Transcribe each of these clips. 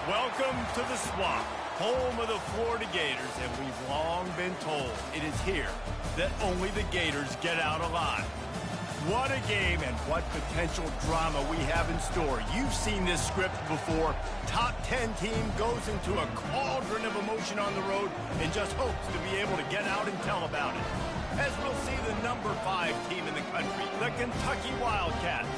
Welcome to the Swamp, home of the Florida Gators, and we've long been told it is here that only the Gators get out alive. What a game and what potential drama we have in store. You've seen this script before. Top 10 team goes into a cauldron of emotion on the road and just hopes to be able to get out and tell about it. As we'll see the number 5 team in the country, the Kentucky Wildcats,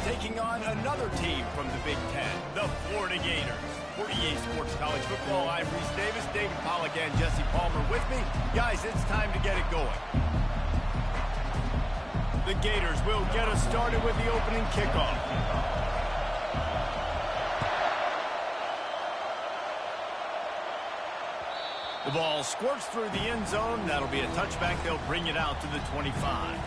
taking on another team from the Big Ten, the Florida Gators. For EA Sports College Football, I'm Reese Davis, David Pollack, and Jesse Palmer with me. Guys, it's time to get it going. The Gators will get us started with the opening kickoff. The ball squirts through the end zone. That'll be a touchback. They'll bring it out to the 25.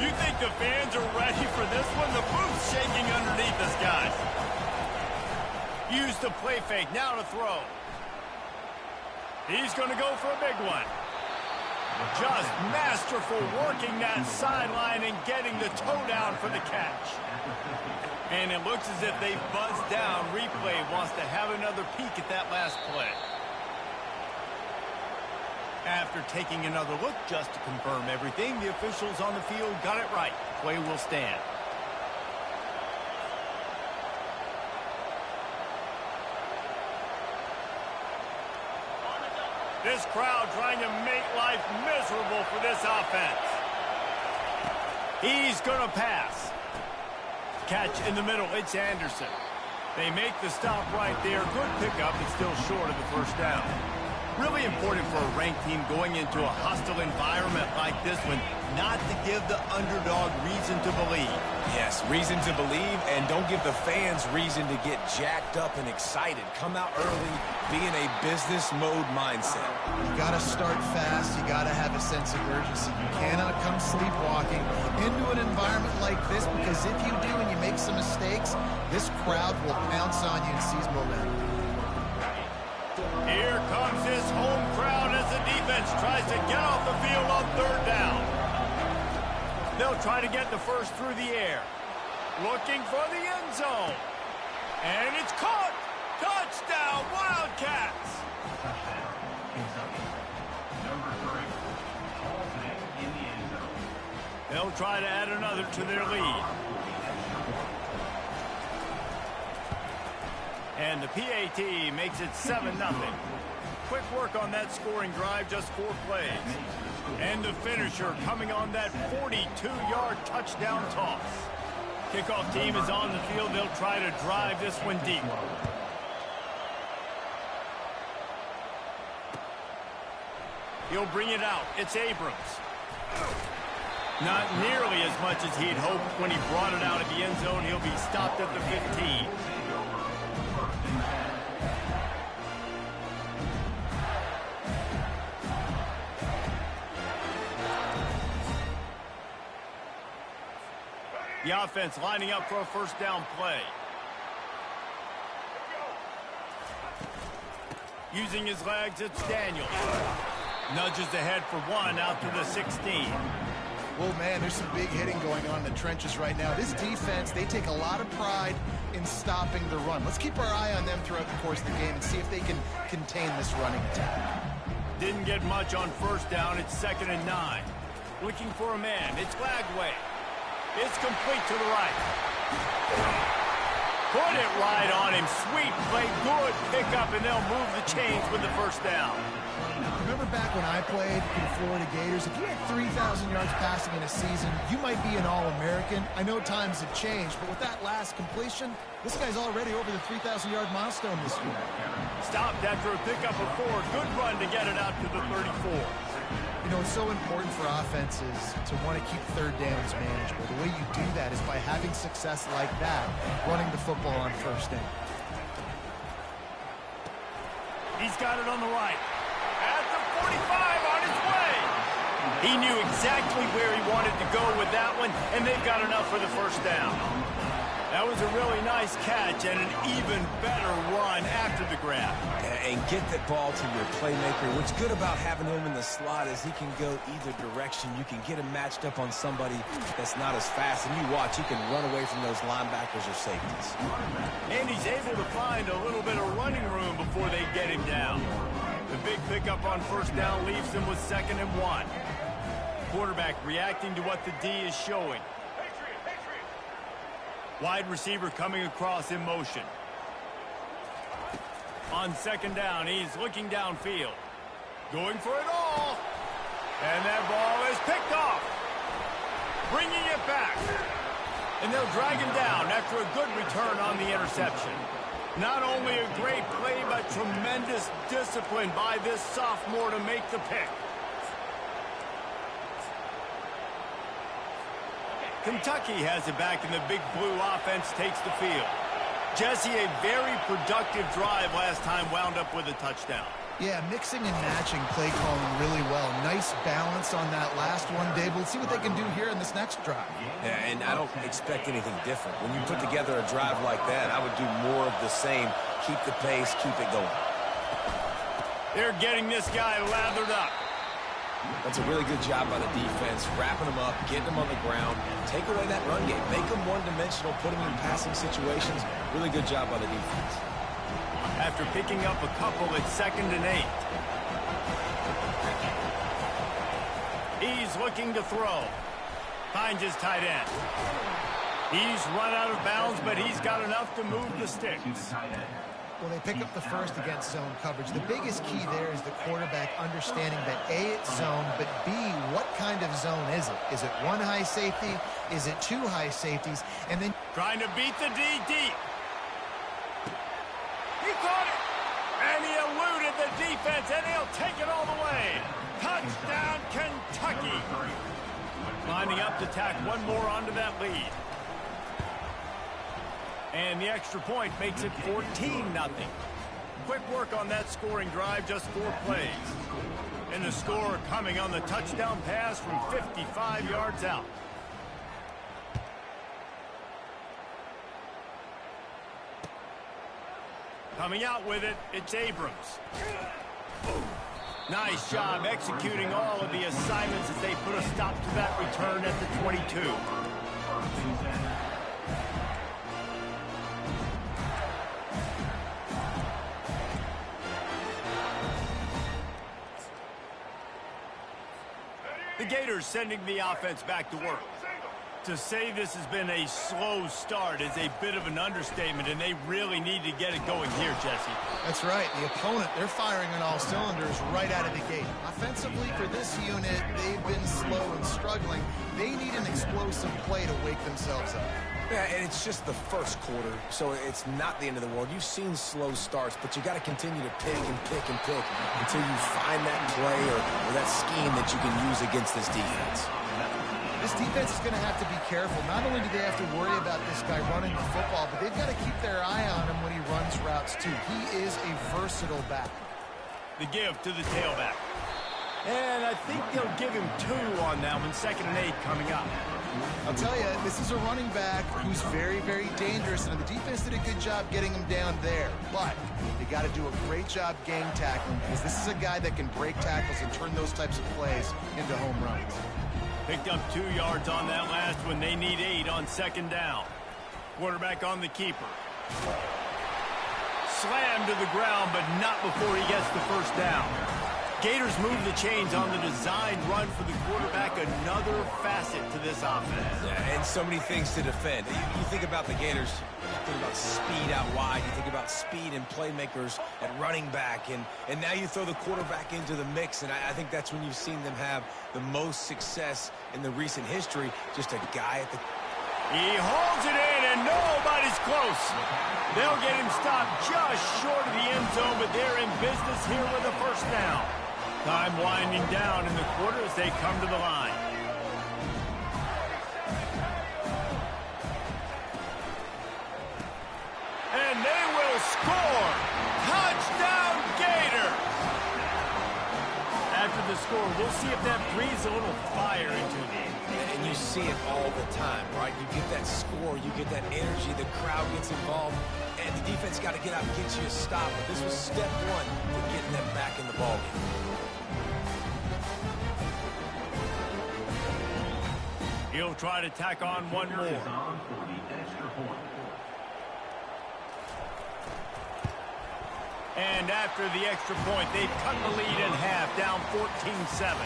You think the fans are ready for this one? The booth's shaking underneath us, guys. Use the play fake, now to throw. He's going to go for a big one. Just masterful working that sideline and getting the toe down for the catch. And it looks as if they buzzed down. Replay wants to have another peek at that last play. After taking another look just to confirm everything, the officials on the field got it right. Play will stand. This crowd trying to make life miserable for this offense. He's going to pass. Catch in the middle. It's Anderson. They make the stop right there. Good pickup, but still short of the first down. Really important for a ranked team going into a hostile environment like this one, not to give the underdog reason to believe. Yes, reason to believe, and don't give the fans reason to get jacked up and excited. Come out early, be in a business mode mindset. You got to start fast. You got to have a sense of urgency. You cannot come sleepwalking into an environment like this, because if you do and you make some mistakes, this crowd will pounce on you and seize momentum. Here comes this home crowd as the defense tries to get off the field on third down. They'll try to get the first through the air. Looking for the end zone. And it's caught. Touchdown, Wildcats. They'll try to add another to their lead. And the PAT makes it 7-0. Quick work on that scoring drive, just 4 plays. And the finisher coming on that 42-yard touchdown toss. Kickoff team is on the field. They'll try to drive this one deep. He'll bring it out. It's Abrams. Not nearly as much as he'd hoped when he brought it out of the end zone. He'll be stopped at the 15. The offense lining up for a first down play. Using his legs, it's Daniels. Nudges ahead for 1 out to the 16. Well, man, there's some big hitting going on in the trenches right now. This defense, they take a lot of pride in stopping the run. Let's keep our eye on them throughout the course of the game and see if they can contain this running attack. Didn't get much on first down. It's 2nd and 9. Looking for a man. It's Lagway. It's complete to the right. Put it right on him. Sweet play. Good pickup, and they'll move the chains with the first down. Remember back when I played for the Florida Gators, if you had 3,000 yards passing in a season, you might be an All-American. I know times have changed, but with that last completion, this guy's already over the 3,000-yard milestone this year. Stopped after a pickup of 4. Good run to get it out to the 34. You know, it's so important for offenses to want to keep third downs manageable. The way you do that is by having success like that, running the football on first down. He's got it on the right. At the 45 on his way. He knew exactly where he wanted to go with that one, and they've got enough for the first down. That was a really nice catch and an even better run after the grab. and get that ball to your playmaker. What's good about having him in the slot is he can go either direction. You can get him matched up on somebody that's not as fast, and you watch, he can run away from those linebackers or safeties. And he's able to find a little bit of running room before they get him down. The big pickup on first down leaves them with 2nd and 1. Quarterback reacting to what the D is showing. Wide receiver coming across in motion. On 2nd down, he's looking downfield. Going for it all. And that ball is picked off. Bringing it back. And they'll drag him down after a good return on the interception. Not only a great play, but tremendous discipline by this sophomore to make the pick. Kentucky has it back, and the Big Blue offense takes the field. Jesse, a very productive drive last time wound up with a touchdown. Yeah, mixing and matching play calling really well. Nice balance on that last one, Dave. We'll see what they can do here in this next drive. Yeah, and I don't expect anything different. When you put together a drive like that, I would do more of the same. Keep the pace, keep it going. They're getting this guy lathered up. That's a really good job by the defense, wrapping them up, getting them on the ground, take away that run game, make them one-dimensional, put them in passing situations. Really good job by the defense. After picking up a couple at 2nd and 8. He's looking to throw. Finds his tight end. He's run out of bounds, but he's got enough to move the sticks. Well, they pick up the first against zone coverage. The biggest key there is the quarterback understanding that A, it's zone, but B, what kind of zone is it? Is it one high safety? Is it two high safeties? And then trying to beat the D deep. He caught it. And he eluded the defense, and he'll take it all the way. Touchdown, Kentucky. Lining up to tack one more onto that lead. And the extra point makes it 14-0. Quick work on that scoring drive, just 4 plays. And the score coming on the touchdown pass from 55 yards out. Coming out with it, it's Abrams. Nice job executing all of the assignments as they put a stop to that return at the 22. The Gators sending the offense back to work. To say this has been a slow start is a bit of an understatement, and they really need to get it going here, Jesse. That's right. The opponent, they're firing on all cylinders right out of the gate. Offensively, for this unit, they've been slow and struggling. They need an explosive play to wake themselves up. Yeah, and it's just the first quarter, so it's not the end of the world. You've seen slow starts, but you got to continue to pick and pick and pick until you find that play or that scheme that you can use against this defense. This defense is going to have to be careful. Not only do they have to worry about this guy running the football, but they've got to keep their eye on him when he runs routes, too. He is a versatile back. The give to the tailback. And I think they'll give him 2 on that one. 2nd and 8 coming up. I'll tell you, this is a running back who's very, very dangerous, and the defense did a good job getting him down there. But they got to do a great job game tackling, because this is a guy that can break tackles and turn those types of plays into home runs. Picked up 2 yards on that last one. They need 8 on 2nd down. Quarterback on the keeper. Slammed to the ground, but not before he gets the first down. Gators move the chains on the designed run for the quarterback, another facet to this offense. Yeah, and so many things to defend. You think about the Gators, you think about speed out wide, you think about speed and playmakers at running back, and now you throw the quarterback into the mix, and I think that's when you've seen them have the most success in the recent history, just a guy at the... He holds it in, and nobody's close. They'll get him stopped just short of the end zone, but they're in business here with a first down. Time winding down in the quarter as they come to the line. And they will score. Touchdown, Gators! After the score, we'll see if that breathes a little fire into them. And you see it all the time, right? You get that score, you get that energy, the crowd gets involved, and the defense got to get out and get you a stop. But this was step one to getting them back in the ballgame. He'll try to tack on one more. And after the extra point, they've cut the lead in half, down 14-7.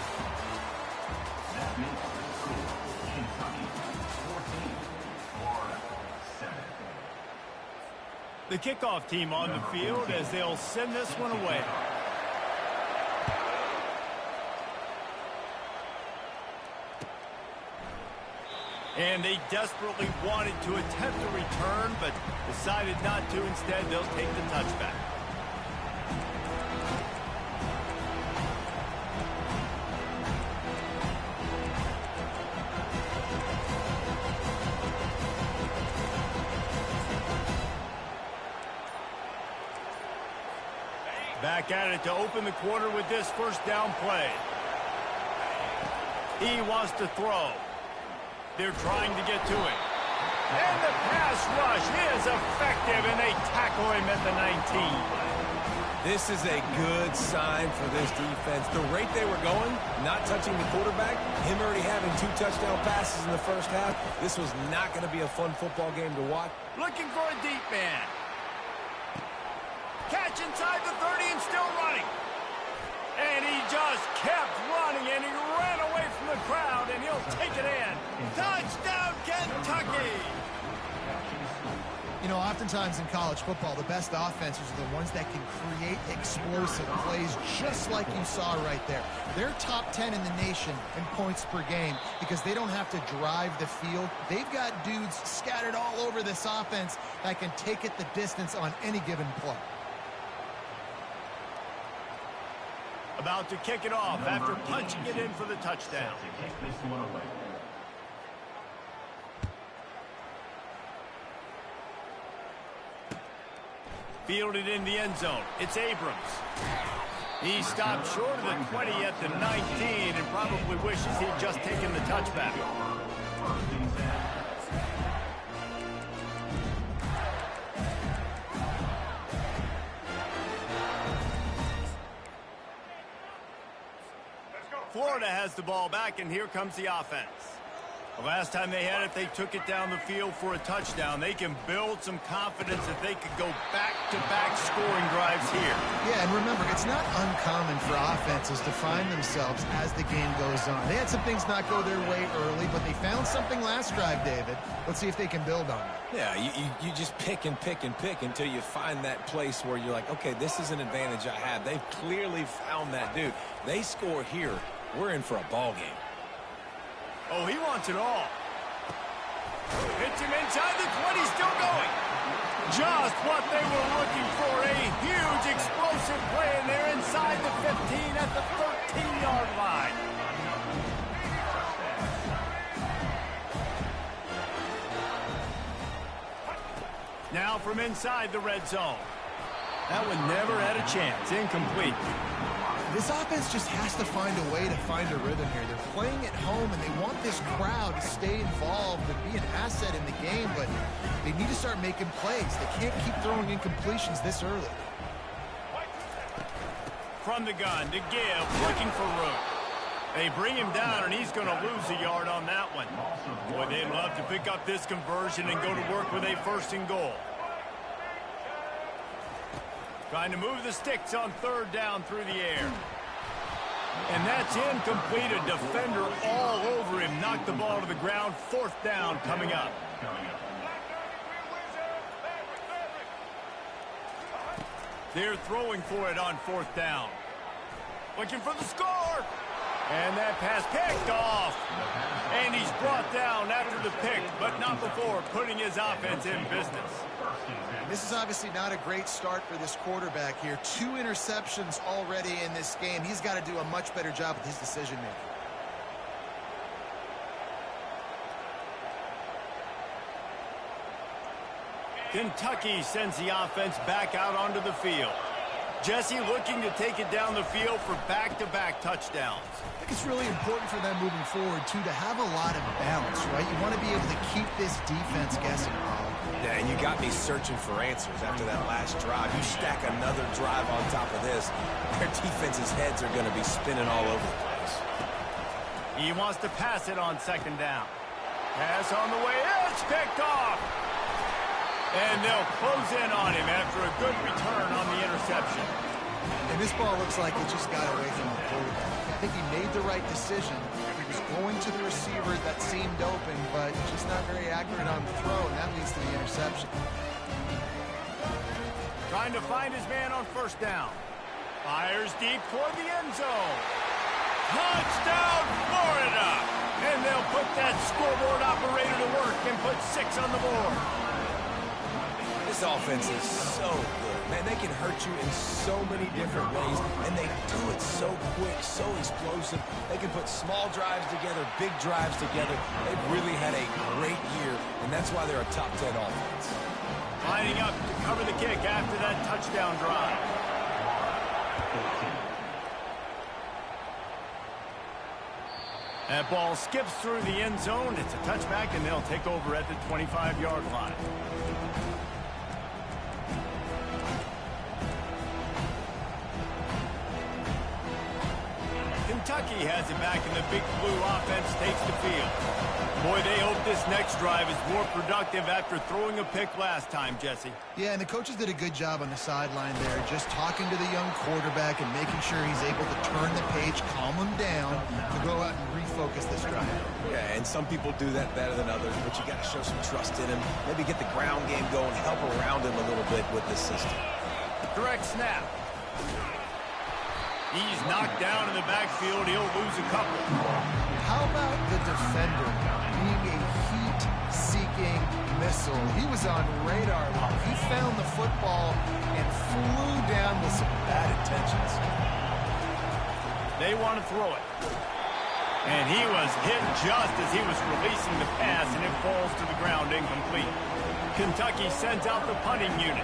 The kickoff team on the field as they'll send this one away. And they desperately wanted to attempt a return, but decided not to. Instead, they'll take the touchback. Back at it to open the quarter with this first down play. He wants to throw. They're trying to get to it. And the pass rush is effective, and they tackle him at the 19. This is a good sign for this defense. The rate they were going, not touching the quarterback, him already having 2 touchdown passes in the first half, this was not going to be a fun football game to watch. Looking for a deep man. Catch inside the 30 and still running. And he just kept running, and he ran away from the crowd, and he'll take it in. Touchdown, Kentucky! You know, oftentimes in college football, the best offenses are the ones that can create explosive plays just like you saw right there. They're top 10 in the nation in points per game because they don't have to drive the field. They've got dudes scattered all over this offense that can take it the distance on any given play. About to kick it off after punching it in for the touchdown. Fielded in the end zone. It's Abrams. He stopped short of the 20 at the 19 and probably wishes he'd just taken the touchback. Florida has the ball back, and here comes the offense. The last time they had it, they took it down the field for a touchdown. They can build some confidence if they could go back-to-back scoring drives here. Yeah, and remember, it's not uncommon for offenses to find themselves as the game goes on. They had some things not go their way early, but they found something last drive, David. Let's see if they can build on it. Yeah, you just pick and pick and pick until you find that place where you're like, okay, this is an advantage I have. They've clearly found that dude. They score here. We're in for a ball game. Oh, he wants it all. Hits him inside the 20, still going. Just what they were looking for, a huge explosive play, and they're inside the 15 at the 13-yard line. Now from inside the red zone. That one never had a chance. Incomplete. This offense just has to find a way to find a rhythm here. They're playing at home, and they want this crowd to stay involved and be an asset in the game, but they need to start making plays. They can't keep throwing incompletions this early. From the gun to give, looking for room. They bring him down, and he's going to lose a yard on that one. Boy, they'd love to pick up this conversion and go to work with a 1st and goal. Trying to move the sticks on 3rd down through the air. And that's incomplete. A defender all over him. Knocked the ball to the ground. 4th down coming up. They're throwing for it on 4th down. Looking for the score. And that pass picked off. And he's brought down after the pick, but not before putting his offense in business. This is obviously not a great start for this quarterback here. 2 interceptions already in this game. He's got to do a much better job with his decision-making. Kentucky sends the offense back out onto the field. Jesse looking to take it down the field for back-to-back touchdowns. I think it's really important for them moving forward, too, to have a lot of balance, right? You want to be able to keep this defense guessing, Paul. Yeah, and you got me searching for answers after that last drive. You stack another drive on top of this, their defense's heads are going to be spinning all over the place. He wants to pass it on second down. Pass on the way. It's picked off. And they'll close in on him after a good return on the interception. And this ball looks like it just got away from the quarterback. I think he made the right decision. He was going to the receiver that seemed open, but just not very accurate on the throw, and that leads to the interception. Trying to find his man on first down. Fires deep toward the end zone. Touchdown, Florida! And they'll put that scoreboard operator to work and put 6 on the board. This offense is so good. Man, they can hurt you in so many different ways, and they do it so quick, so explosive. They can put small drives together, big drives together. They've really had a great year, and that's why they're a top 10 offense. Lining up to cover the kick after that touchdown drive. That ball skips through the end zone. It's a touchback, and they'll take over at the 25-yard line. Kentucky has it back, and the Big Blue offense takes the field. Boy, they hope this next drive is more productive after throwing a pick last time, Jesse. Yeah, and the coaches did a good job on the sideline there, just talking to the young quarterback and making sure he's able to turn the page, calm him down, to go out and refocus this drive. Yeah, and some people do that better than others, but you got to show some trust in him. Maybe get the ground game going, help around him a little bit with this system. Direct snap. He's knocked down in the backfield. He'll lose a couple. How about the defender being a heat-seeking missile? He was on radar. He found the football and flew down with some bad intentions. They want to throw it. And he was hit just as he was releasing the pass, and it falls to the ground incomplete. Kentucky sends out the punting unit.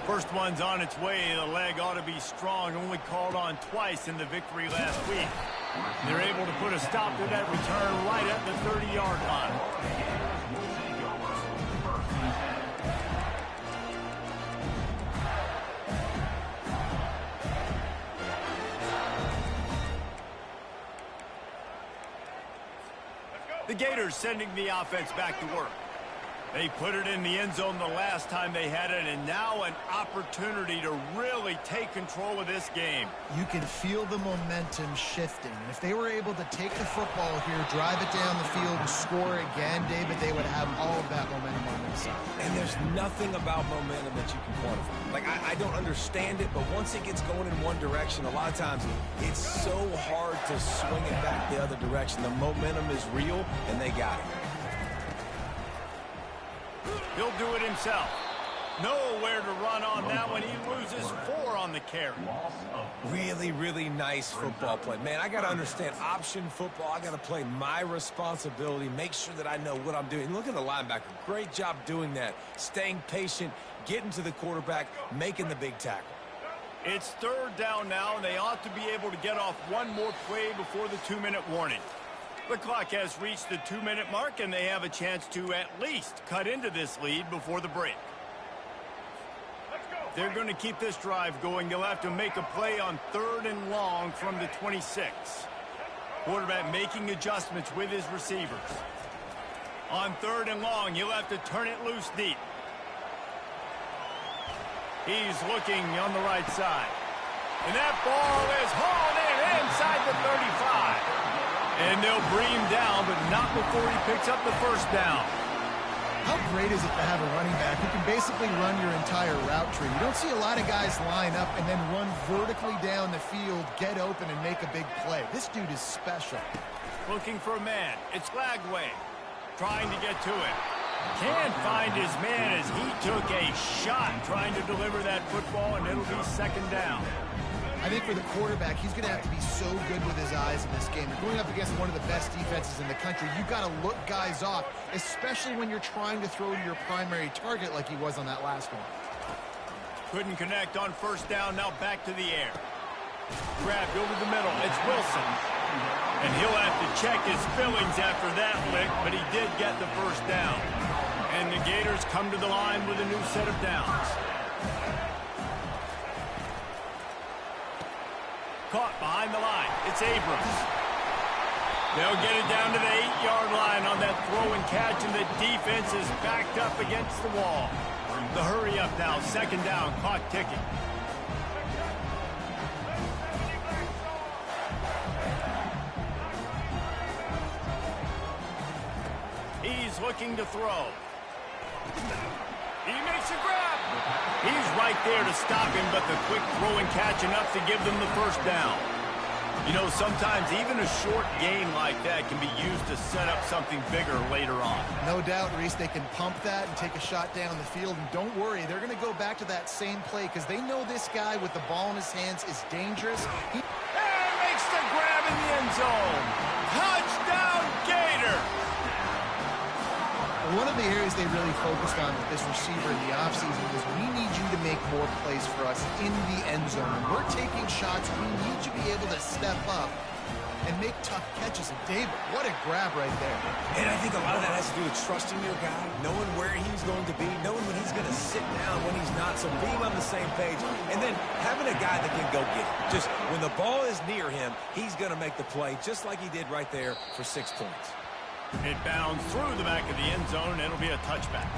First one's on its way. The leg ought to be strong. Only called on twice in the victory last week. They're able to put a stop to that return right at the 30-yard line. The Gators sending the offense back to work. They put it in the end zone the last time they had it, and now an opportunity to really take control of this game. You can feel the momentum shifting. And if they were able to take the football here, drive it down the field, and score again, David, they would have all of that momentum on their side. And there's nothing about momentum that you can quantify. Like, I don't understand it, but once it gets going in one direction, a lot of times it's so hard to swing it back the other direction. The momentum is real, and they got it. He'll do it himself. Nowhere to run on that one. He loses 4 on the carry. Really, really nice football play. Man, I got to understand option football. I got to play my responsibility, make sure that I know what I'm doing. Look at the linebacker. Great job doing that. Staying patient, getting to the quarterback, making the big tackle. It's 3rd down now, and they ought to be able to get off one more play before the 2-minute warning. The clock has reached the 2-minute mark, and they have a chance to at least cut into this lead before the break. They're going to keep this drive going. They'll have to make a play on 3rd and long from the 26. Quarterback making adjustments with his receivers. On 3rd and long, he'll have to turn it loose deep. He's looking on the right side. And that ball is hauled in inside the 35. And they'll bring him down, but not before he picks up the first down. How great is it to have a running back who can basically run your entire route tree? You don't see a lot of guys line up and then run vertically down the field, get open, and make a big play. This dude is special. Looking for a man. It's Lagway trying to get to it. Can't find his man as he took a shot trying to deliver that football, and it'll be 2nd down. I think for the quarterback, he's going to have to be so good with his eyes in this game. You're going up against one of the best defenses in the country. You've got to look guys off, especially when you're trying to throw to your primary target like he was on that last one. Couldn't connect on 1st down. Now back to the air. Grabbed over the middle. It's Wilson. And he'll have to check his feelings after that lick, but he did get the first down. And the Gators come to the line with a new set of downs. Caught behind the line. It's Abrams. They'll get it down to the 8-yard line on that throw and catch, and the defense is backed up against the wall. The hurry up now, second down, clock ticking. He's looking to throw. He makes a grab. He's right there to stop him, but the quick throw and catch enough to give them the first down. You know, sometimes even a short game like that can be used to set up something bigger later on. No doubt, Reese, they can pump that and take a shot down the field. And don't worry, they're going to go back to that same play because they know this guy with the ball in his hands is dangerous. And makes the grab in the end zone. Touchdown, Gator! One of the areas they really focused on with this receiver in the offseason was we need you to make more plays for us in the end zone. When we're taking shots, we need you to be able to step up and make tough catches. And David, what a grab right there. And I think a lot of that has to do with trusting your guy, knowing where he's going to be, knowing when he's going to sit down, when he's not, so being on the same page, and then having a guy that can go get it. Just when the ball is near him, he's going to make the play just like he did right there for 6 points. It bounds through the back of the end zone, and it'll be a touchback.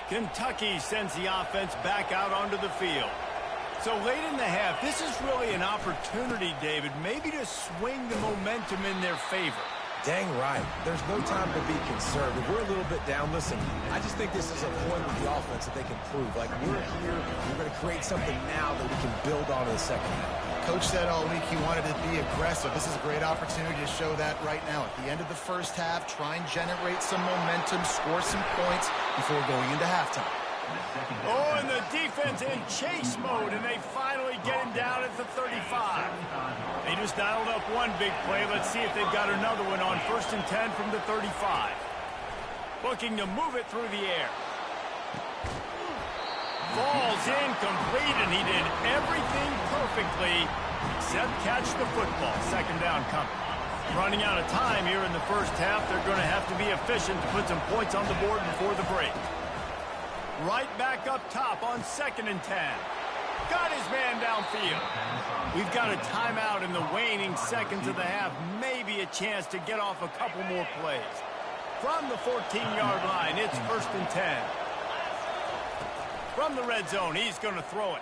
Kentucky sends the offense back out onto the field. So late in the half, this is really an opportunity, David, maybe to swing the momentum in their favor. Dang right. There's no time to be conservative. We're a little bit down. Listen, I just think this is a point with the offense that they can prove. Like, we're here, we're going to create something now that we can build on in the second half. Coach said all week he wanted to be aggressive. This is a great opportunity to show that right now. At the end of the first half, try and generate some momentum, score some points before going into halftime. Oh, and the defense in chase mode, and they finally get him down at the 35. They just dialed up one big play. Let's see if they've got another one on 1st and 10 from the 35. Looking to move it through the air. Falls incomplete, and he did everything perfectly except catch the football. Second down coming. Running out of time here in the first half. They're going to have to be efficient to put some points on the board before the break. Right back up top on 2nd and 10. Got his man downfield. We've got a timeout in the waning seconds of the half. Maybe a chance to get off a couple more plays. From the 14-yard line, it's 1st and 10. From the red zone, he's going to throw it.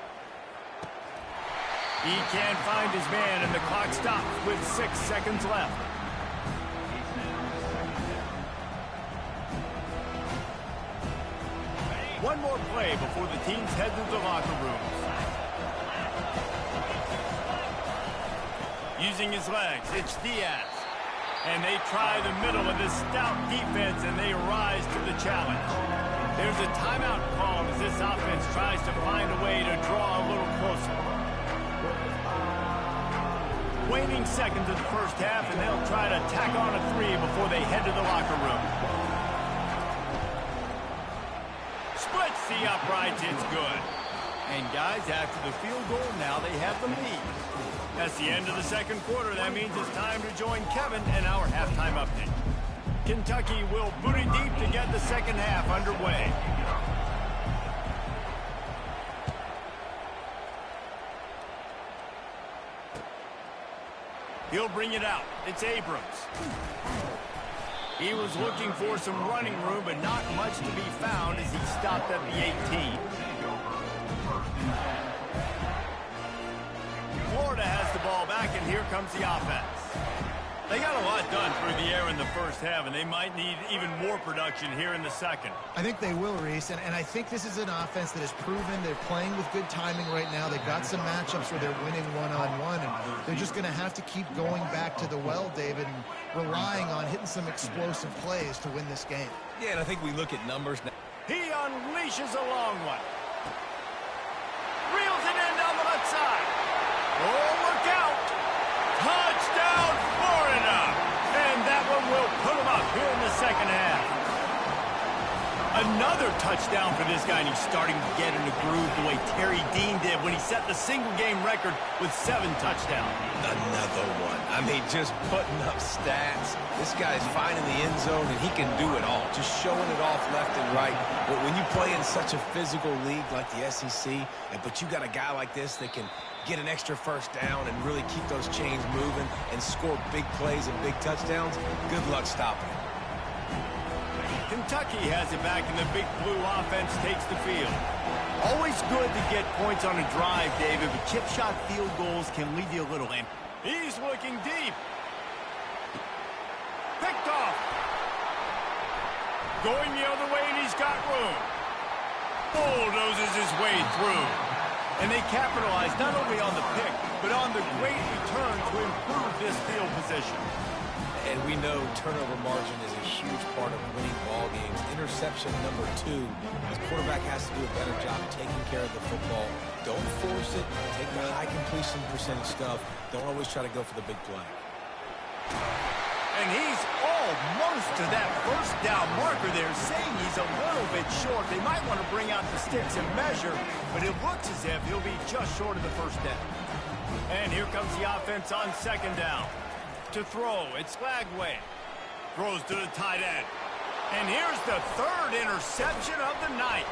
He can't find his man, and the clock stops with 6 seconds left. One more play before the teams head to the locker rooms. Using his legs, it's Diaz. And they try the middle of this stout defense, and they rise to the challenge. There's a timeout called as this offense tries to find a way to draw a little closer. Waning seconds of the first half, and they'll try to tack on a 3 before they head to the locker room. Splits the uprights, it's good. And guys, after the field goal, now they have the lead. That's the end of the second quarter. That means it's time to join Kevin in our halftime update. Kentucky will boot it deep to get the second half underway. He'll bring it out. It's Abrams. He was looking for some running room, but not much to be found as he stopped at the 18. Florida has the ball back, and here comes the offense. They got a lot done through the air in the first half, and they might need even more production here in the second. I think they will, Reese, and I think this is an offense that has proven they're playing with good timing right now. They've got some matchups where they're winning one-on-one, and they're just going to have to keep going back to the well, David, and relying on hitting some explosive plays to win this game. Yeah, and I think we look at numbers now. He unleashes a long one. Reels it in down the left side. Oh, look out. Touchdown, Florida! And that one will put them up here in the second half. Another touchdown for this guy, and he's starting to get in the groove the way Terry Dean did when he set the single-game record with 7 touchdowns. Another one. I mean, just putting up stats. This guy's finding the end zone, and he can do it all, just showing it off left and right. But when you play in such a physical league like the SEC, but you got a guy like this that can get an extra first down and really keep those chains moving and score big plays and big touchdowns, good luck stopping him. Kentucky has it back, and the Big Blue offense takes the field. Always good to get points on a drive, David, but chip shot field goals can leave you a little empty. He's looking deep. Picked off. Going the other way, and he's got room. Bulldozes his way through. And they capitalize not only on the pick, but on the great return to improve this field position. And we know turnover margin is a huge part of winning ball games. Interception number 2. The quarterback has to do a better job taking care of the football. Don't force it. Take the high completion percentage stuff. Don't always try to go for the big play. And he's almost to that first down marker there, saying he's a little bit short. They might want to bring out the sticks and measure, but it looks as if he'll be just short of the first down. And here comes the offense on second down. To throw, it's Lagway. Throws to the tight end. And here's the 3rd interception of the night.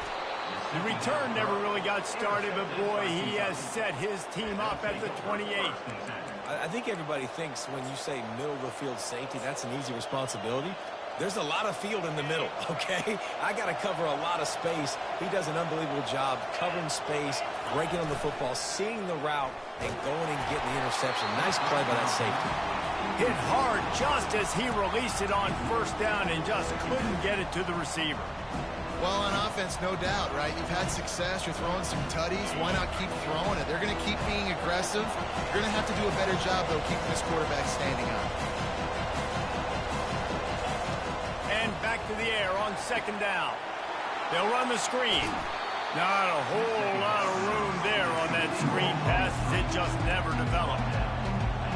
The return never really got started, but boy, he has set his team up at the 28. I think everybody thinks when you say middle of the field safety, that's an easy responsibility. There's a lot of field in the middle, okay? I got to cover a lot of space. He does an unbelievable job covering space, breaking on the football, seeing the route, and going and getting the interception. Nice play by that safety. Hit hard just as he released it on first down and just couldn't get it to the receiver. Well, on offense, no doubt, right? You've had success. You're throwing some tutties. Why not keep throwing it? They're going to keep being aggressive. You're going to have to do a better job, though, keeping this quarterback standing up. And back to the air on second down. They'll run the screen. Not a whole lot of room there on that screen pass as it just never developed.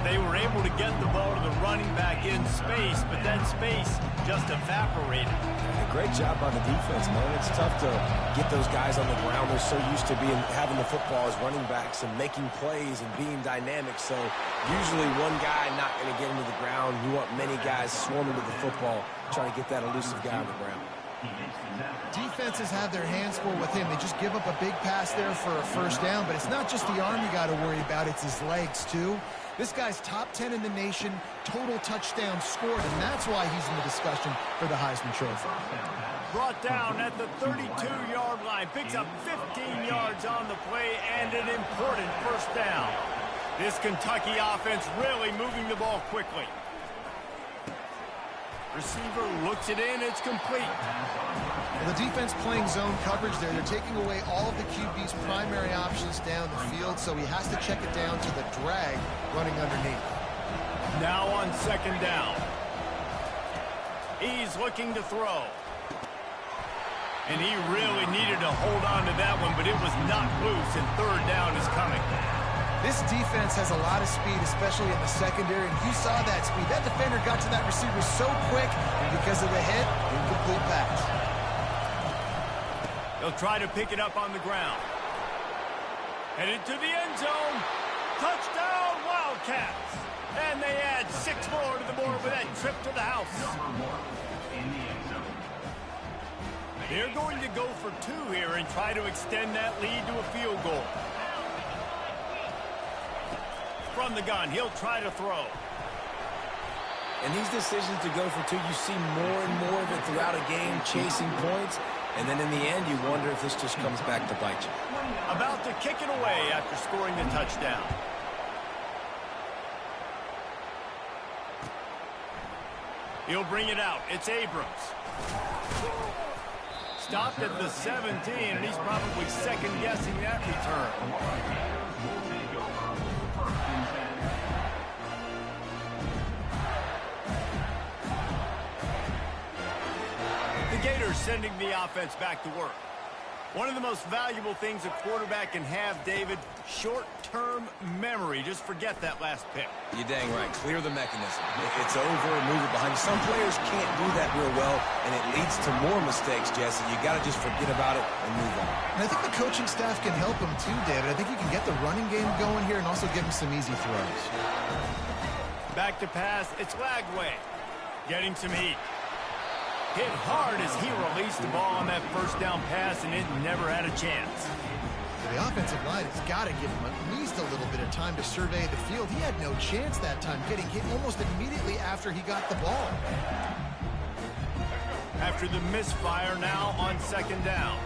They were able to get the ball to the running back in space, but that space just evaporated. Great job by the defense, man. It's tough to get those guys on the ground. They're so used to having the football as running backs and making plays and being dynamic. So usually one guy not going to get into the ground. You want many guys swarming to the football, trying to get that elusive guy on the ground. Defenses have their hands full with him. They just give up a big pass there for a first down, but it's not just the arm you got to worry about. It's his legs, too. This guy's top 10 in the nation, total touchdowns scored, and that's why he's in the discussion for the Heisman Trophy. Brought down at the 32-yard line, picks up 15 yards on the play and an important first down. This Kentucky offense really moving the ball quickly. Receiver looks it in, it's complete. Well, the defense playing zone coverage there. They're taking away all of the QB's primary options down the field, so he has to check it down to the drag running underneath. Now on second down. He's looking to throw. And he really needed to hold on to that one, but it was not loose, and third down is coming. This defense has a lot of speed, especially in the secondary, and you saw that speed. That defender got to that receiver so quick, and because of the hit, incomplete pass. They'll try to pick it up on the ground. Headed to the end zone. Touchdown, Wildcats. And they add 6 more to the board with that trip to the house. They're going to go for 2 here and try to extend that lead to a field goal. From the gun, he'll try to throw. And these decisions to go for 2, you see more and more of it throughout a game, chasing points. And then in the end, you wonder if this just comes back to bite you. About to kick it away after scoring the touchdown. He'll bring it out. It's Abrams. Stopped at the 17, and he's probably second-guessing that return. The Gators sending the offense back to work. One of the most valuable things a quarterback can have, David, short-term memory. Just forget that last pick. You're dang right. Clear the mechanism. It's over, move it behind you. Some players can't do that real well, and it leads to more mistakes, Jesse. You got to just forget about it and move on. And I think the coaching staff can help him too, David. I think you can get the running game going here and also give him some easy throws. Back to pass. It's Lagway. Getting some heat. Hit hard as he released the ball on that first down pass, and it never had a chance. The offensive line has got to give him at least a little bit of time to survey the field. He had no chance that time, getting hit almost immediately after he got the ball. After the misfire, now on second down.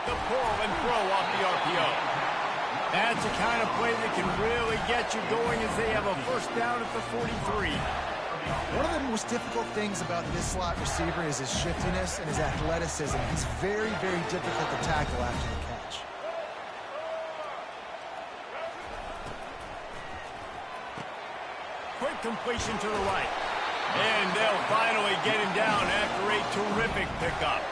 The pull and throw off the RPO. That's the kind of play that can really get you going as they have a first down at the 43. One of the most difficult things about this slot receiver is his shiftiness and his athleticism. He's very, very difficult to tackle after the catch. Quick completion to the right. And they'll finally get him down after a terrific pickup.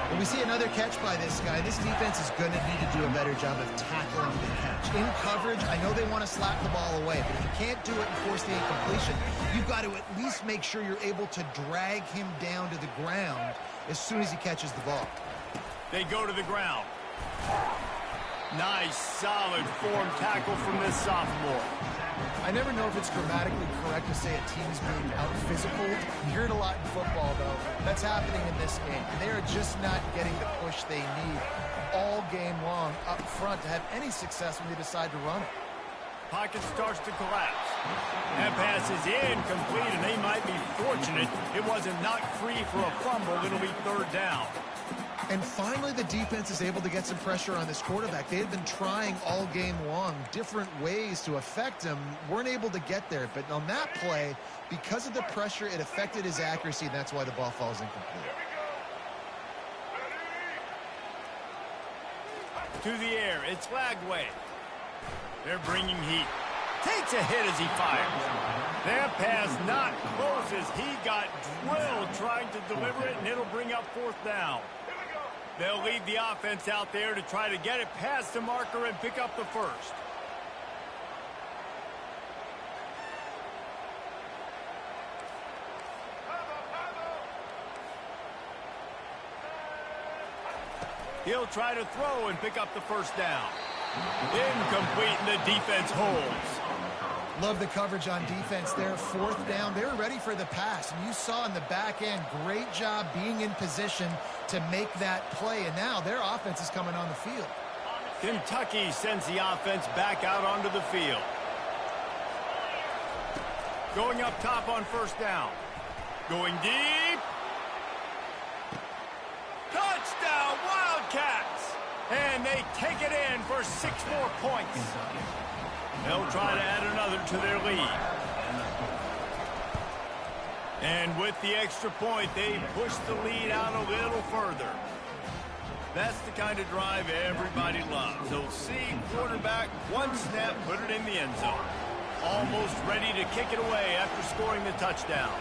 When we see another catch by this guy, this defense is going to need to do a better job of tackling the catch. In coverage, I know they want to slap the ball away, but if you can't do it and force the incompletion, you've got to at least make sure you're able to drag him down to the ground as soon as he catches the ball. They go to the ground. Nice, solid form tackle from this sophomore. I never know if it's grammatically correct to say a team's being out-physical. You hear it a lot in football, though. That's happening in this game. They are just not getting the push they need all game long up front to have any success when they decide to run it. Pocket starts to collapse. That pass is incomplete, and they might be fortunate it wasn't knocked free for a fumble. It'll be third down. And finally, the defense is able to get some pressure on this quarterback. They had been trying all game long different ways to affect him. Weren't able to get there. But on that play, because of the pressure, it affected his accuracy, and that's why the ball falls incomplete. To the air, it's Lagway. They're bringing heat. Takes a hit as he fires. That pass not close as he got drilled trying to deliver it, and it'll bring up fourth down. They'll lead the offense out there to try to get it past the marker and pick up the first. He'll try to throw and pick up the first down. Incomplete, and the defense holds. Love the coverage on defense there. Fourth down. They were ready for the pass. And you saw in the back end, great job being in position to make that play. And now their offense is coming on the field. Kentucky sends the offense back out onto the field. Going up top on first down. Going deep. Touchdown, Wildcats! And they take it in for 6 more points. They'll try to add another to their lead. And with the extra point, they push the lead out a little further. That's the kind of drive everybody loves. They'll see quarterback, one snap, put it in the end zone. Almost ready to kick it away after scoring the touchdown.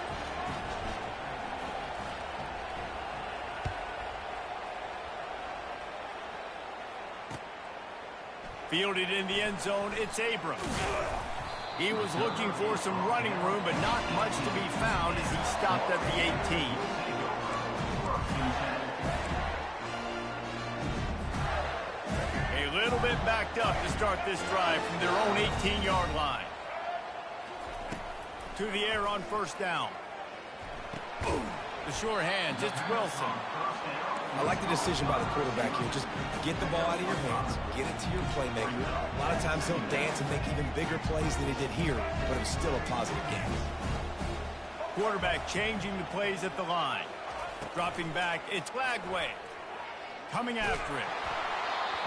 Fielded in the end zone, it's Abrams. He was looking for some running room, but not much to be found as he stopped at the 18. A little bit backed up to start this drive from their own 18-yard line. To the air on first down. The sure hands, it's Wilson. I like the decision by the quarterback here. Just get the ball out of your hands, get it to your playmaker. A lot of times he'll dance and make even bigger plays than he did here, but it was still a positive game. Quarterback changing the plays at the line. Dropping back, it's Lagway. Coming after it.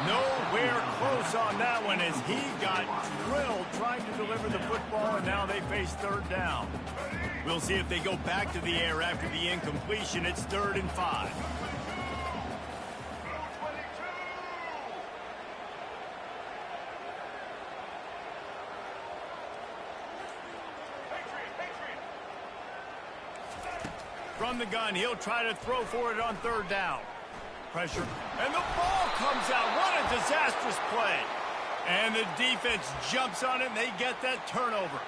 Nowhere close on that one as he got drilled trying to deliver the football, and now they face third down. We'll see if they go back to the air after the incompletion. It's 3rd and 5. From the gun, he'll try to throw for it on third down. Pressure, and the ball comes out. What a disastrous play. And the defense jumps on it, and they get that turnover.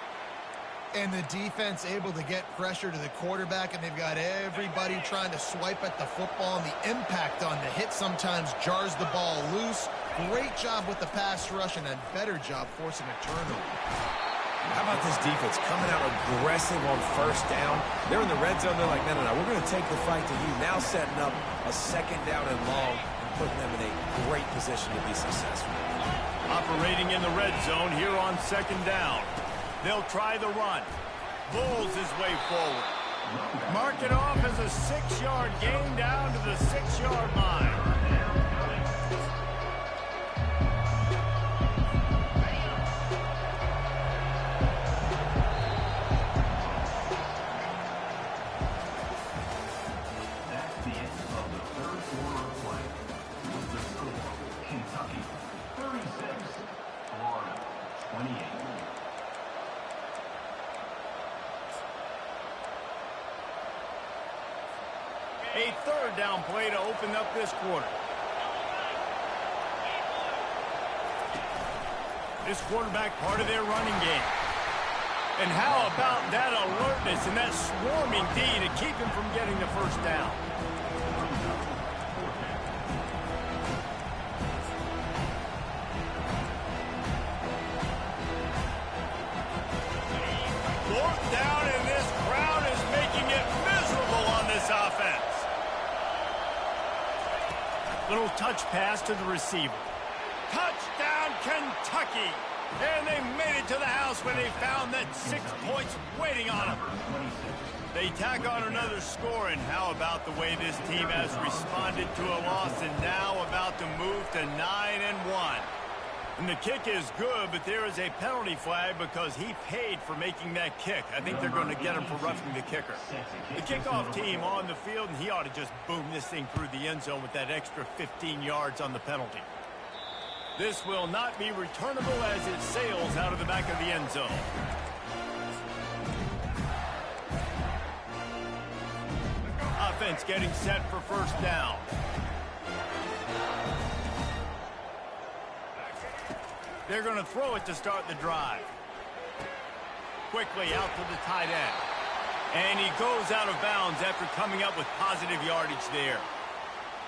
And the defense able to get pressure to the quarterback, and they've got everybody trying to swipe at the football, and the impact on the hit sometimes jars the ball loose. Great job with the pass rush, and a better job forcing a turnover. How about this defense coming out aggressive on first down? They're in the red zone. They're like, no, we're going to take the fight to you. Now setting up a second down and long and putting them in a great position to be successful. Operating in the red zone here on second down. They'll try the run. Bulls his way forward. Mark it off as a 6-yard gain down to the 6-yard line. A third down play to open up this quarter. This quarterback part of their running game. And how about that alertness and that swarming D to keep him from getting the first down? Fourth down, and this crowd is making it miserable on this offense. Little touch pass to the receiver. Touchdown, Kentucky! And they made it to the house when they found that 6 points waiting on them. They tack on another score, and how about the way this team has responded to a loss and now about to move to 9-1. And the kick is good, but there is a penalty flag because he paid for making that kick. I think they're going to get him for roughing the kicker. The kickoff team on the field, and he ought to just boom this thing through the end zone with that extra 15 yards on the penalty. This will not be returnable as it sails out of the back of the end zone. Offense getting set for first down. They're going to throw it to start the drive. Quickly out to the tight end. And he goes out of bounds after coming up with positive yardage there.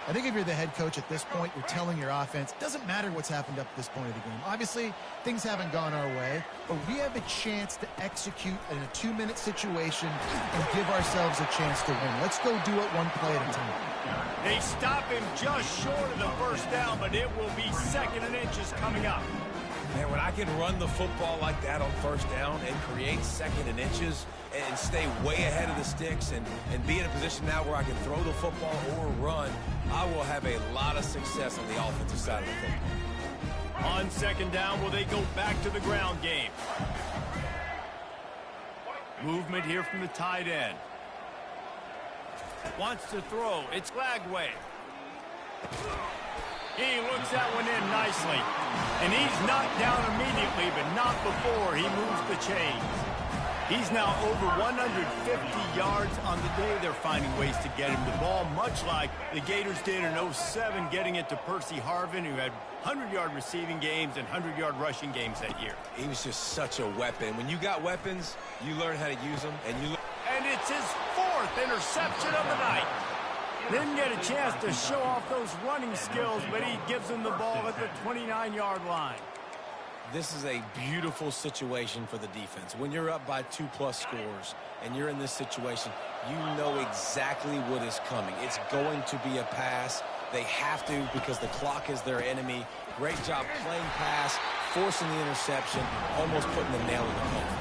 I think if you're the head coach at this point, you're telling your offense, it doesn't matter what's happened up to this point of the game. Obviously, things haven't gone our way, but we have a chance to execute in a 2-minute situation and give ourselves a chance to win. Let's go do it one play at a time. They stop him just short of the first down, but it will be 2nd and inches coming up. Man, when I can run the football like that on first down and create 2nd and inches and stay way ahead of the sticks and be in a position now where I can throw the football or run, I will have a lot of success on the offensive side of the football. On 2nd down, will they go back to the ground game? Movement here from the tight end. Wants to throw. It's Lagway. He looks that one in nicely. And he's knocked down immediately, but not before he moves the chains. He's now over 150 yards on the day. They're finding ways to get him the ball, much like the Gators did in 07, getting it to Percy Harvin, who had 100-yard receiving games and 100-yard rushing games that year. He was just such a weapon. When you got weapons, you learn how to use them. And it's his 4th interception of the night. Didn't get a chance to show off those running skills, but he gives them the ball at the 29-yard line. This is a beautiful situation for the defense. When you're up by 2+ scores and you're in this situation, you know exactly what is coming. It's going to be a pass. They have to because the clock is their enemy. Great job playing pass, forcing the interception, almost putting the nail in the coffin.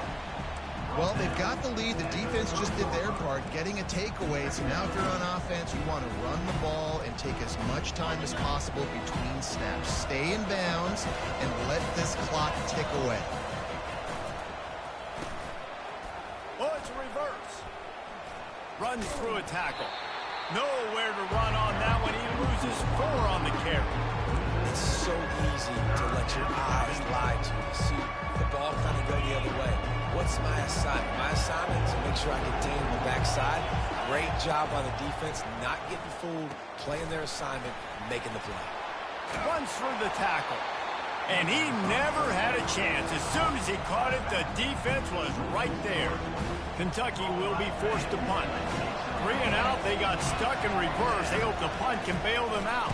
Well, they've got the lead. The defense just did their part, getting a takeaway. So now if you're on offense, you want to run the ball and take as much time as possible between snaps. Stay in bounds and let this clock tick away. Oh, it's a reverse. Runs through a tackle. Nowhere to run on that one. He loses 4 on the carry. It's so easy to let your eyes lie to you. See the ball kind of go the other way. What's my assignment? My assignment is to make make sure I contain him on the backside. Great job by the defense, not getting fooled, playing their assignment, making the play. Runs through the tackle. And he never had a chance. As soon as he caught it, the defense was right there. Kentucky will be forced to punt. 3 and out, they got stuck in reverse. They hope the punt can bail them out.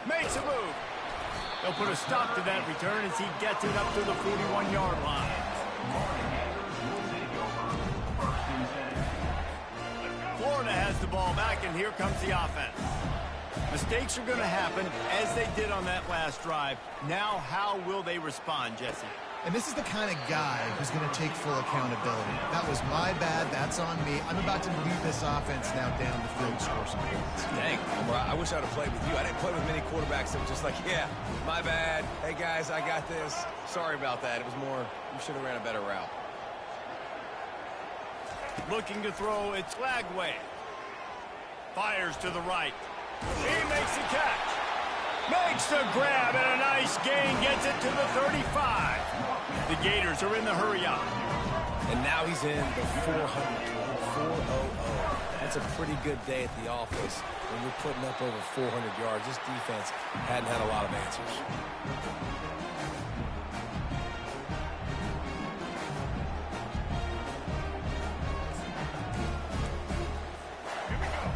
Makes a move. They'll put a stop to that return as he gets it up to the 41-yard line. Florida has the ball back, and here comes the offense. Mistakes are going to happen, as they did on that last drive. Now, how will they respond, Jesse? And this is the kind of guy who's going to take full accountability. That was my bad. That's on me. I'm about to lead this offense now down the field and score some points. Dang, I wish I would have played with you. I didn't play with many quarterbacks that were just like, yeah, my bad. Hey, guys, I got this. Sorry about that. It was more, you should have ran a better route. Looking to throw, it's Lagway. Fires to the right. He makes the catch. Makes the grab and a nice gain. Gets it to the 35. The Gators are in the hurry-up. And now he's in the 400, 400. That's a pretty good day at the office when you're putting up over 400 yards. This defense hadn't had a lot of answers.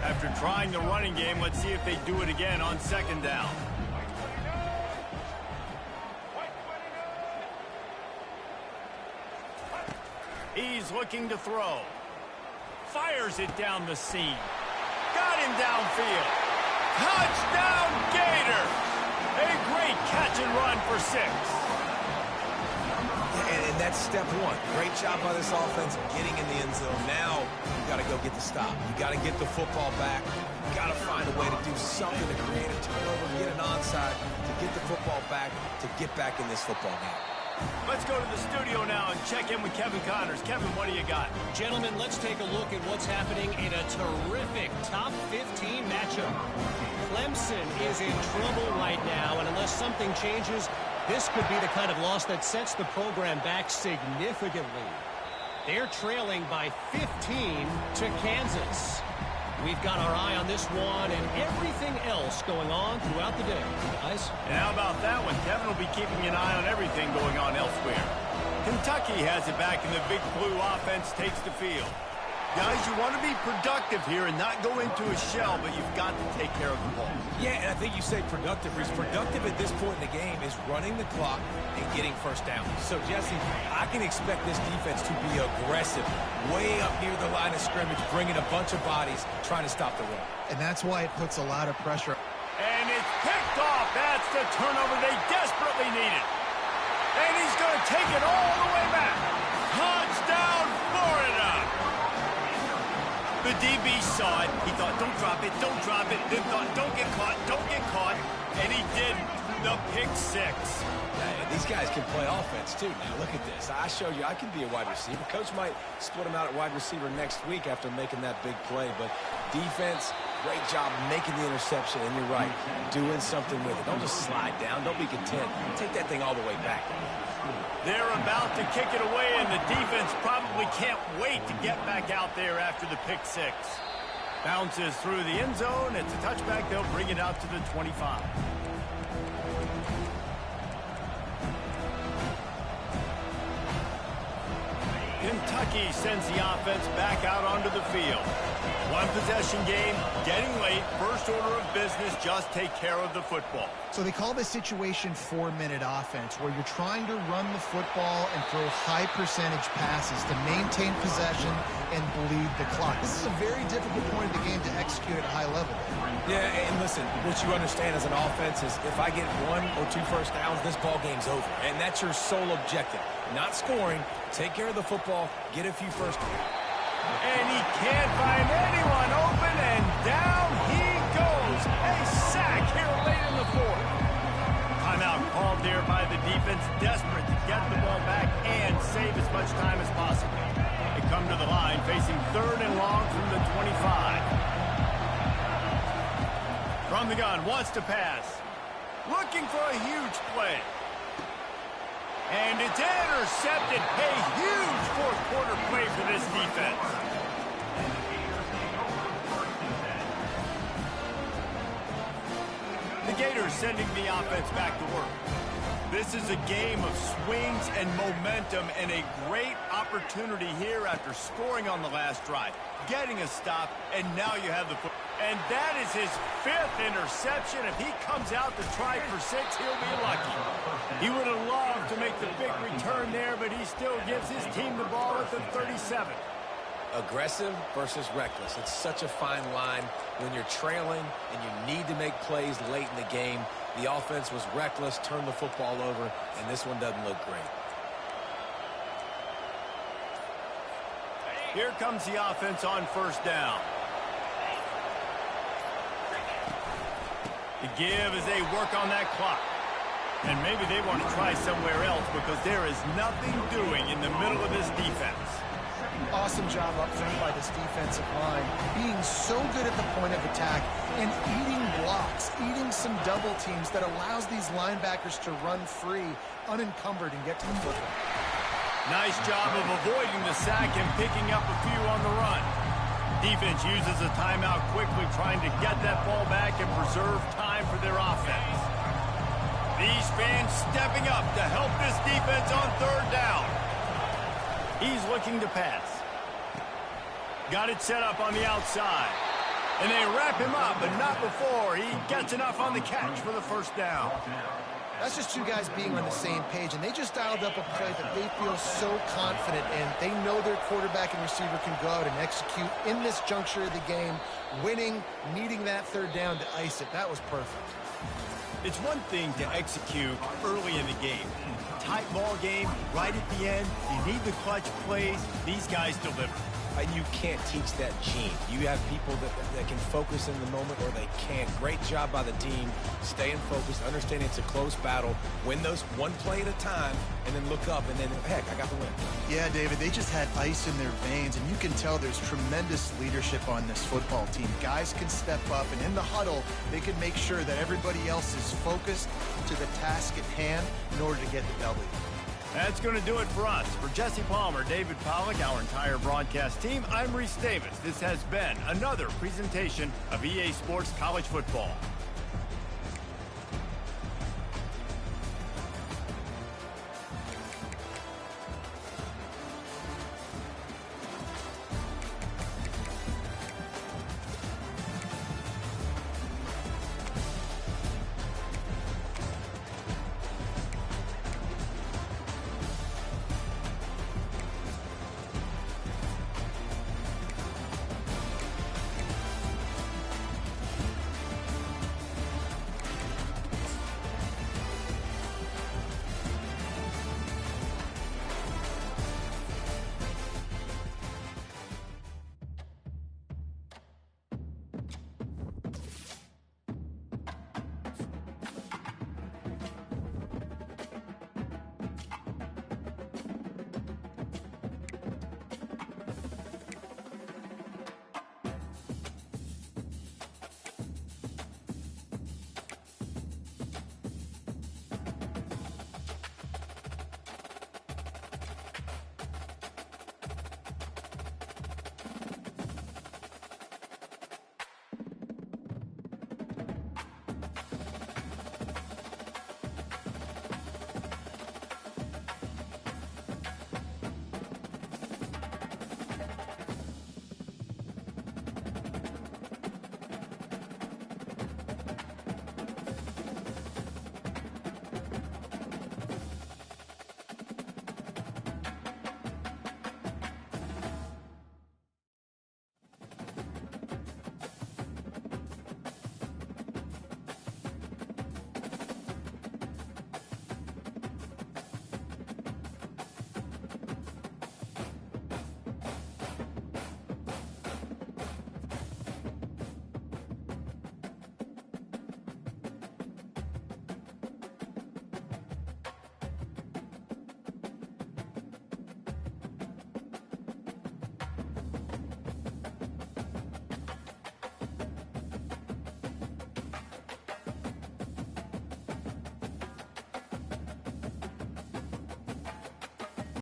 After trying the running game, let's see if they do it again on second down. He's looking to throw. Fires it down the seam. Got him downfield. Touchdown, Gator! A great catch and run for 6. And that's step one. Great job by this offense getting in the end zone. Now you got to go get the stop. You got to get the football back. You got to find a way to do something to create a turnover, get an onside, to get the football back, to get back in this football game. Let's go to the studio now and check in with Kevin Connors. Kevin, what do you got? Gentlemen, let's take a look at what's happening in a terrific top 15 matchup. Clemson is in trouble right now, and unless something changes, this could be the kind of loss that sets the program back significantly. They're trailing by 15 to Kansas. We've got our eye on this one and everything else going on throughout the day. Guys? And how about that one? Kevin will be keeping an eye on everything going on elsewhere. Kentucky has it back, and the Big Blue offense takes the field. Guys, you want to be productive here and not go into a shell, but you've got to take care of the ball. Yeah, and I think you say productive. Reece. Productive at this point in the game is running the clock and getting first down. So, Jesse, I can expect this defense to be aggressive, way up near the line of scrimmage, bringing a bunch of bodies, trying to stop the run. And that's why it puts a lot of pressure. And it's picked off. That's the turnover they desperately needed. And he's going to take it all the way back. Touchdown, Florida! The DB saw it. He thought, don't drop it, don't drop it. Then thought, don't get caught, don't get caught. And he did the pick 6. Yeah, these guys can play offense, too. Now, look at this. I showed you I can be a wide receiver. Coach might split him out at wide receiver next week after making that big play. But defense, great job making the interception. And you're right, doing something with it. Don't just slide down. Don't be content. Take that thing all the way back. They're about to kick it away, and the defense probably can't wait to get back out there after the pick 6. Bounces through the end zone. It's a touchback. They'll bring it out to the 25. Kentucky sends the offense back out onto the field. One possession game, getting late. First order of business, just take care of the football. So they call this situation 4-minute offense, where you're trying to run the football and throw high percentage passes to maintain possession and bleed the clock. This is a very difficult point of the game to execute at a high level. Yeah, and listen, what you understand as an offense is if I get 1 or 2 first downs, this ball game's over. And that's your sole objective. Not scoring, take care of the football, get a few first downs. And he can't find anyone open, and down he goes. A sack here late in the 4th. Timeout called there by the defense, desperate to get the ball back and save as much time as possible. They come to the line, facing 3rd and long from the 25. From the gun, wants to pass. Looking for a huge play. And it's intercepted. A huge fourth-quarter play for this defense. The Gators sending the offense back to work. This is a game of swings and momentum and a great opportunity here after scoring on the last drive, getting a stop, and now you have the foot. And that is his 5th interception. If he comes out to try for 6, he'll be lucky. He would have loved to make the big return there, but he still gives his team the ball at the 37. Aggressive versus reckless. It's such a fine line when you're trailing and you need to make plays late in the game. The offense was reckless, turned the football over, and this one doesn't look great. Here comes the offense on first down. The give as they work on that clock. And maybe they want to try somewhere else because there is nothing doing in the middle of this defense. Awesome job up front by this defensive line, being so good at the point of attack and eating blocks, eating some double teams that allows these linebackers to run free, unencumbered, and get to the football. Nice job of avoiding the sack and picking up a few on the run. Defense uses a timeout quickly, trying to get that ball back and preserve time for their offense. These fans stepping up to help this defense on third down. He's looking to pass. Got it set up on the outside. And they wrap him up, but not before he gets enough on the catch for the first down. That's just two guys being on the same page, and they just dialed up a play that they feel so confident in. They know their quarterback and receiver can go out and execute in this juncture of the game, winning, needing that third down to ice it. That was perfect. It's one thing to execute early in the game. Tight ball game, right at the end. You need the clutch plays. These guys deliver. And you can't teach that gene. You have people that can focus in the moment or they can't. Great job by the team, staying focused, understanding it's a close battle, win those one play at a time, and then look up, and then, heck, I got the win. Yeah, David, they just had ice in their veins, and you can tell there's tremendous leadership on this football team. Guys can step up, and in the huddle, they can make sure that everybody else is focused to the task at hand in order to get the W. That's going to do it for us. For Jesse Palmer, David Pollack, our entire broadcast team, I'm Reese Davis. This has been another presentation of EA Sports College Football.